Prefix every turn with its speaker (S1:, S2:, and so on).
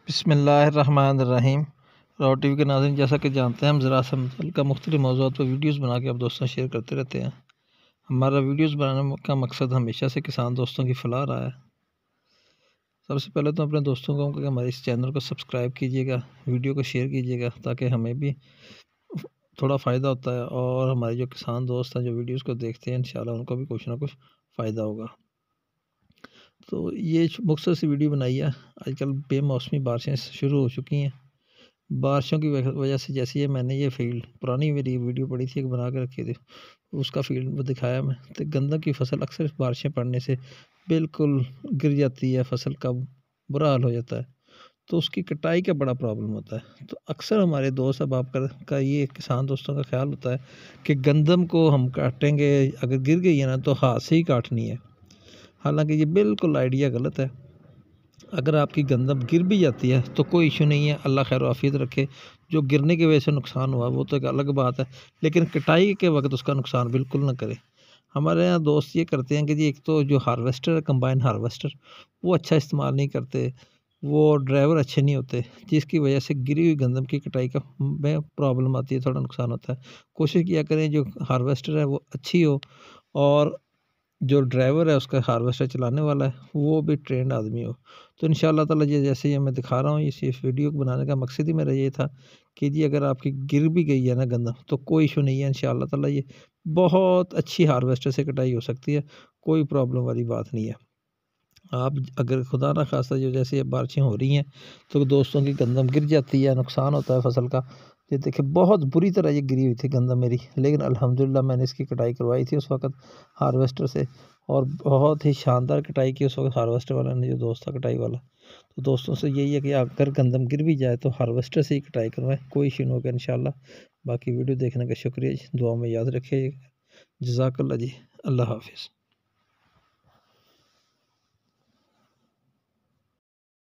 S1: बिस्मिल्लाहिर्रहमानिर्रहीम। राव टीवी के नाज़रीन, जैसा कि जानते हैं हम ज़राअत मुतल्लिक़ मुख्तलिफ़ मौज़ूआत पर वीडियोज़ बना के आप दोस्तों से शेयर करते रहते हैं। हमारा वीडियोज़ बनाने का मकसद हमेशा से किसान दोस्तों की फ़लाह रहा है। सबसे पहले तो अपने दोस्तों को कहूँगा कि हमारे इस चैनल को सब्सक्राइब कीजिएगा, वीडियो को शेयर कीजिएगा, ताकि हमें भी थोड़ा फ़ायदा होता है और हमारे जो किसान दोस्त हैं जो वीडियोज़ को देखते हैं, इंशाअल्लाह उनको भी कुछ ना कुछ फ़ायदा होगा। तो ये मुख्तसर सी वीडियो बनाई है। आजकल बेमौसमी बारिशें शुरू हो चुकी हैं। बारिशों की वजह से जैसे ये मैंने ये फ़ील्ड पुरानी मेरी वीडियो पड़ी थी, एक बना के रखी थी, उसका फ़ील्ड वो दिखाया मैं। तो गन्ना की फ़सल अक्सर बारिशें पड़ने से बिल्कुल गिर जाती है, फ़सल का बुरा हाल हो जाता है। तो उसकी कटाई का बड़ा प्रॉब्लम होता है। तो अक्सर हमारे दोस्त अहबाब का ये किसान दोस्तों का ख़्याल होता है कि गंदम को हम काटेंगे, अगर गिर गई है ना तो हाथ से ही काटनी है। हालाँकि ये बिल्कुल आइडिया गलत है। अगर आपकी गंदम गिर भी जाती है तो कोई इशू नहीं है, अल्लाह खैर आफियत रखे। जो गिरने की वजह से नुकसान हुआ वो तो एक अलग बात है, लेकिन कटाई के वक्त उसका नुकसान बिल्कुल ना करे। हमारे यहाँ दोस्त ये करते हैं कि जी, एक तो जो हार्वेस्टर है, कंबाइन हार्वेस्टर, वो अच्छा इस्तेमाल नहीं करते, वो ड्राइवर अच्छे नहीं होते, जिसकी वजह से गिरी हुई गंदम की कटाई का में प्रॉब्लम आती है, थोड़ा नुकसान होता है। कोशिश किया करें जो हार्वेस्टर है वो अच्छी हो, और जो ड्राइवर है उसका हार्वेस्टर चलाने वाला है वो भी ट्रेंड आदमी हो। तो इंशाअल्लाह ताला ये जैसे ये मैं दिखा रहा हूँ, इस वीडियो को बनाने का मकसद ही मेरा ये था कि जी, अगर आपकी गिर भी गई है ना गंदम तो कोई इशू नहीं है, इंशाअल्लाह ताला ये बहुत अच्छी हार्वेस्टर से कटाई हो सकती है, कोई प्रॉब्लम वाली बात नहीं है। आप अगर खुदा ना खास्ता जो जैसे ये बारिशें हो रही हैं तो दोस्तों की गंदम गिर जाती है, नुकसान होता है फसल का। ये देखिए बहुत बुरी तरह ये गिरी हुई थी गंदम मेरी, लेकिन अल्हम्दुलिल्लाह मैंने इसकी कटाई करवाई थी उस वक़्त हार्वेस्टर से, और बहुत ही शानदार कटाई की उस वक़्त हार्वेस्टर वाला ने, जो दोस्त था कटाई वाला। तो दोस्तों से यही है कि अगर गंदम गिर भी जाए तो हार्वेस्टर से ही कटाई करवाएँ, कोई इश्यू नहीं होगा इंशाअल्लाह। बाकी वीडियो देखने का शुक्रिया जी, दुआ में याद रखिएगा। जज़ाकल्लाह जी, अल्लाह हाफ़िज़।